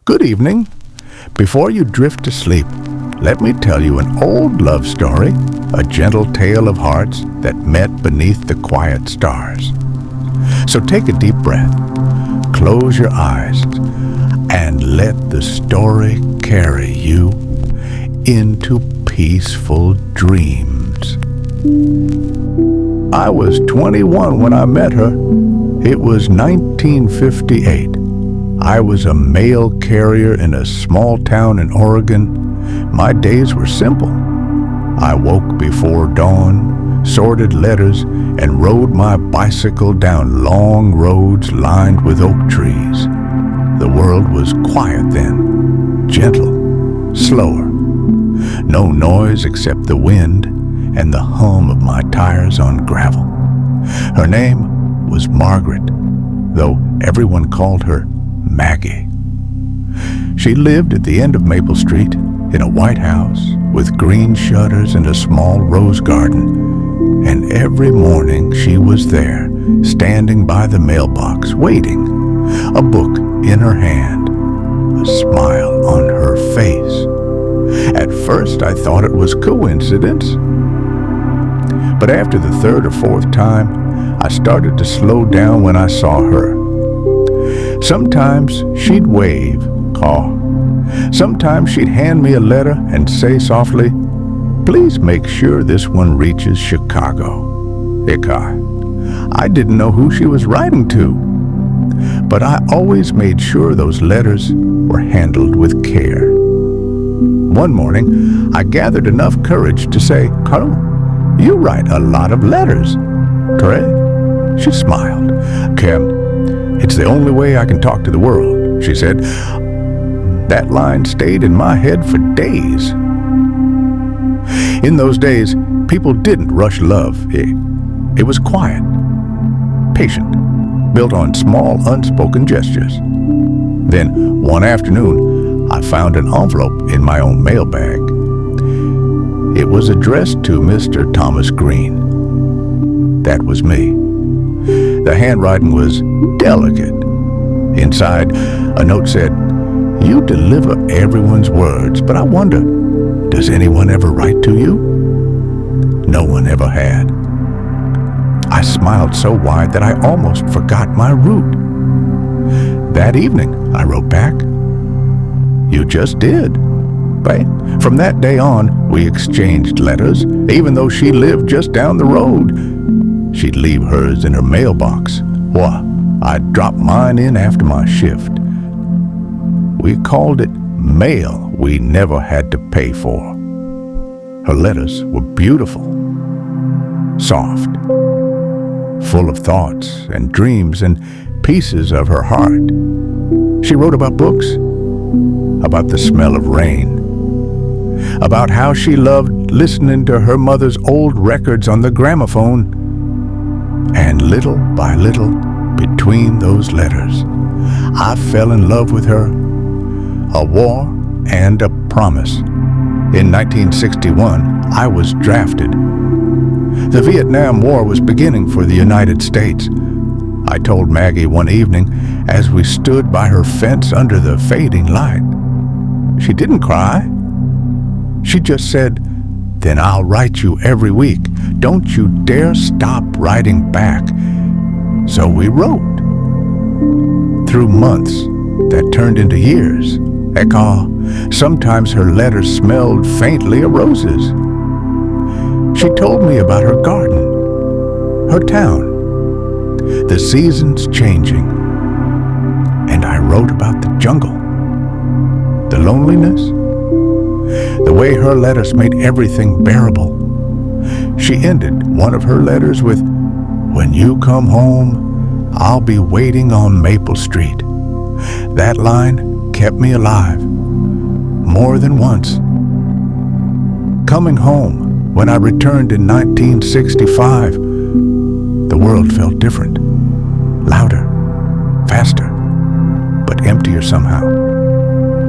Good evening. Before you drift to sleep, let me tell you an old love story, a gentle tale of hearts that met beneath the quiet stars. So take a deep breath, close your eyes, and let the story carry you into peaceful dreams. I was 21 when I met her. It was 1958. I was a mail carrier in a small town in Oregon. My days were simple. I woke before dawn, sorted letters, and rode my bicycle down long roads lined with oak trees. The world was quiet then, gentle, slower. No noise except the wind and the hum of my tires on gravel. Her name was Margaret, though everyone called her Maggie. She lived at the end of Maple Street in a white house with green shutters and a small rose garden. And every morning she was there, standing by the mailbox, waiting, a book in her hand, a smile on her face. At first I thought it was coincidence, but after the third or fourth time, I started to slow down when I saw her. Sometimes she'd wave, caw. Sometimes she'd hand me a letter and say softly, "Please make sure this one reaches Chicago." I didn't know who she was writing to, but I always made sure those letters were handled with care. One morning, I gathered enough courage to say, "Carl, you write a lot of letters." "Correct?" She smiled. "Kim, it's the only way I can talk to the world," she said. That line stayed in my head for days. In those days, people didn't rush love. It was quiet, patient, built on small, unspoken gestures. Then, one afternoon, I found an envelope in my own mailbag. It was addressed to Mr. Thomas Green. That was me. The handwriting was delicate. Inside, a note said, "You deliver everyone's words, but I wonder, does anyone ever write to you?" No one ever had. I smiled so wide that I almost forgot my route. That evening, I wrote back, "You just did." But from that day on, we exchanged letters, even though she lived just down the road. She'd leave hers in her mailbox. Well, I'd drop mine in after my shift. We called it mail we never had to pay for. Her letters were beautiful, soft, full of thoughts and dreams and pieces of her heart. She wrote about books, about the smell of rain, about how she loved listening to her mother's old records on the gramophone. And little by little, between those letters, I fell in love with her. A war and a promise. In 1961, I was drafted. The Vietnam War was beginning for the United States. I told Maggie one evening as we stood by her fence under the fading light. She didn't cry. She just said, "Then I'll write you every week. Don't you dare stop writing back." So we wrote. Through months that turned into years. Sometimes her letters smelled faintly of roses. She told me about her garden, her town, the seasons changing. And I wrote about the jungle, the loneliness, the way her letters made everything bearable. She ended one of her letters with, "When you come home, I'll be waiting on Maple Street." That line kept me alive, more than once. Coming home, when I returned in 1965, the world felt different, louder, faster, but emptier somehow.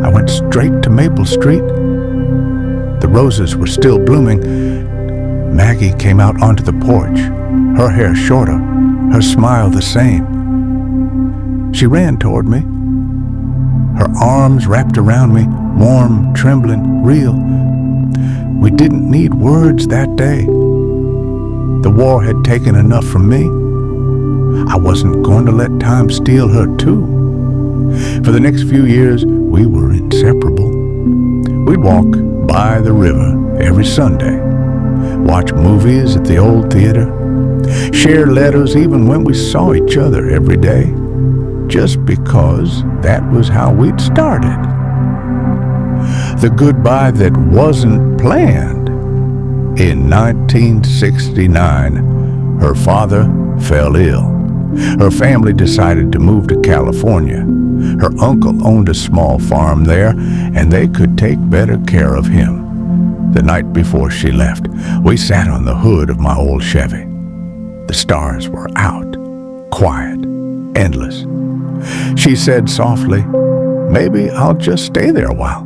I went straight to Maple Street. The roses were still blooming. Maggie came out onto the porch, her hair shorter, her smile the same. She ran toward me. her arms wrapped around me, warm, trembling, real. We didn't need words that day. The war had taken enough from me. I wasn't going to let time steal her too. For the next few years, we were inseparable. We'd walk by the river every Sunday, watch movies at the old theater, share letters even when we saw each other every day, just because that was how we'd started. The goodbye that wasn't planned. In 1969, her father fell ill. Her family decided to move to California. Her uncle owned a small farm there, and they could take better care of him. The night before she left, we sat on the hood of my old Chevy. The stars were out, quiet, endless. She said softly, "Maybe I'll just stay there a while.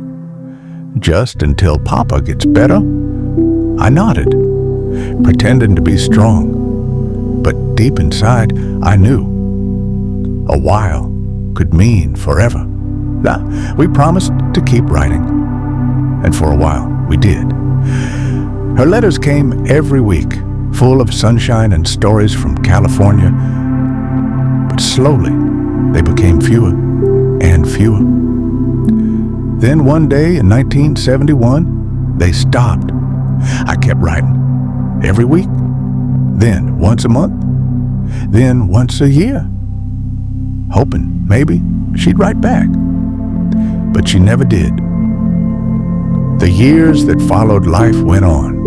Just until Papa gets better." I nodded, pretending to be strong. But deep inside, I knew a while could mean forever. We promised to keep writing, and for a while we did. Her letters came every week, full of sunshine and stories from California, but slowly they became fewer and fewer. Then one day in 1971, they stopped. I kept writing every week, then once a month, then once a year, hoping maybe she'd write back. But she never did. The years that followed life went on.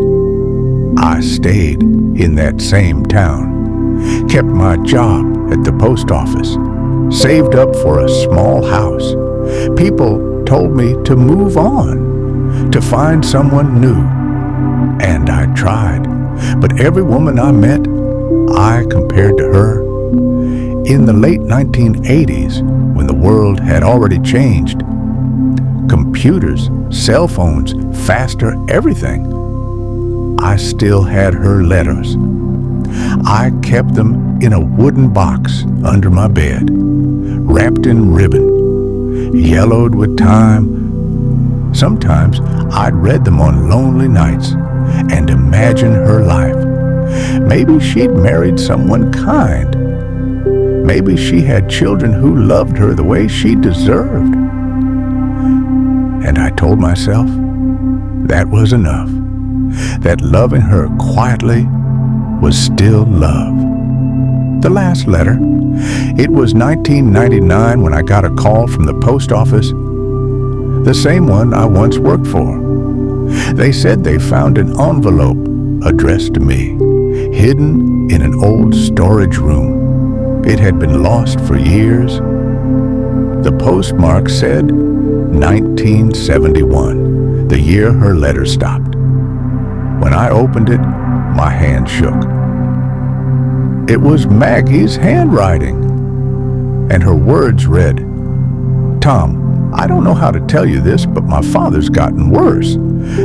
I stayed in that same town, kept my job at the post office, saved up for a small house. People told me to move on, to find someone new. And I tried, but every woman I met, I compared to her. In the late 1980s, when the world had already changed, computers, cell phones, faster everything, I still had her letters. I kept them in a wooden box under my bed, wrapped in ribbon, yellowed with time. Sometimes I'd read them on lonely nights and imagine her life. Maybe she'd married someone kind. Maybe she had children who loved her the way she deserved. And I told myself that was enough, that loving her quietly was still love. The last letter, it was 1999 when I got a call from the post office, the same one I once worked for. They said they found an envelope addressed to me, hidden in an old storage room. It had been lost for years. The postmark said 1971, the year her letter stopped. When I opened it, my hand shook. It was Maggie's handwriting, and her words read, "Tom, I don't know how to tell you this, but my father's gotten worse.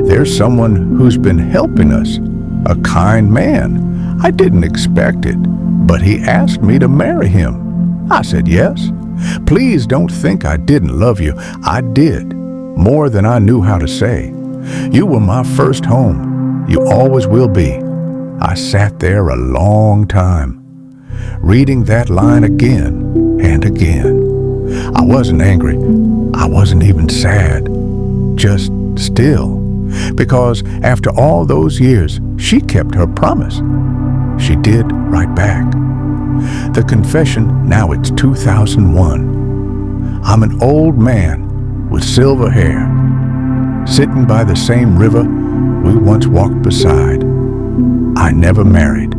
There's someone who's been helping us, a kind man. I didn't expect it, but he asked me to marry him. I said yes. Please don't think I didn't love you. I did, more than I knew how to say. You were my first home. You always will be." I sat there a long time, reading that line again and again. I wasn't angry. I wasn't even sad. Just still. Because after all those years, she kept her promise. She did write back. The confession, now it's 2001. I'm an old man with silver hair, sitting by the same river we once walked beside. I never married.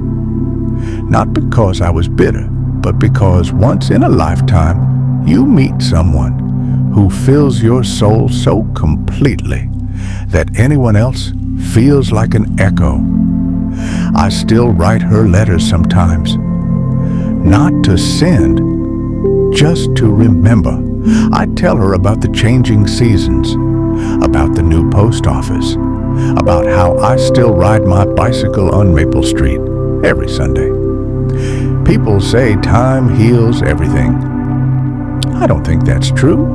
Not because I was bitter, but because once in a lifetime, you meet someone who fills your soul so completely that anyone else feels like an echo. I still write her letters sometimes. Not to send, just to remember. I tell her about the changing seasons, about the new post office, about how I still ride my bicycle on Maple Street every Sunday. People say time heals everything. I don't think that's true.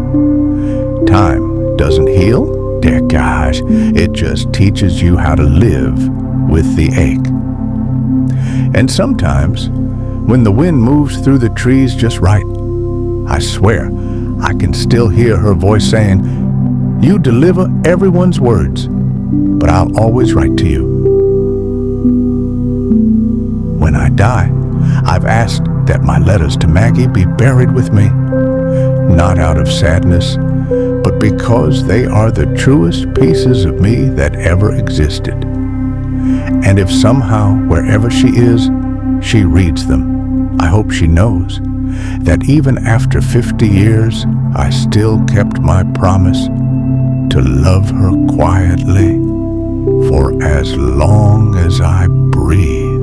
Time doesn't heal? Dear gosh, it just teaches you how to live with the ache. And sometimes, when the wind moves through the trees just right, I swear I can still hear her voice saying, "You deliver everyone's words, but I'll always write to you." When I die, I've asked that my letters to Maggie be buried with me, not out of sadness, but because they are the truest pieces of me that ever existed. And if somehow, wherever she is, she reads them, I hope she knows that even after 50 years, I still kept my promise to love her quietly for as long as I breathe.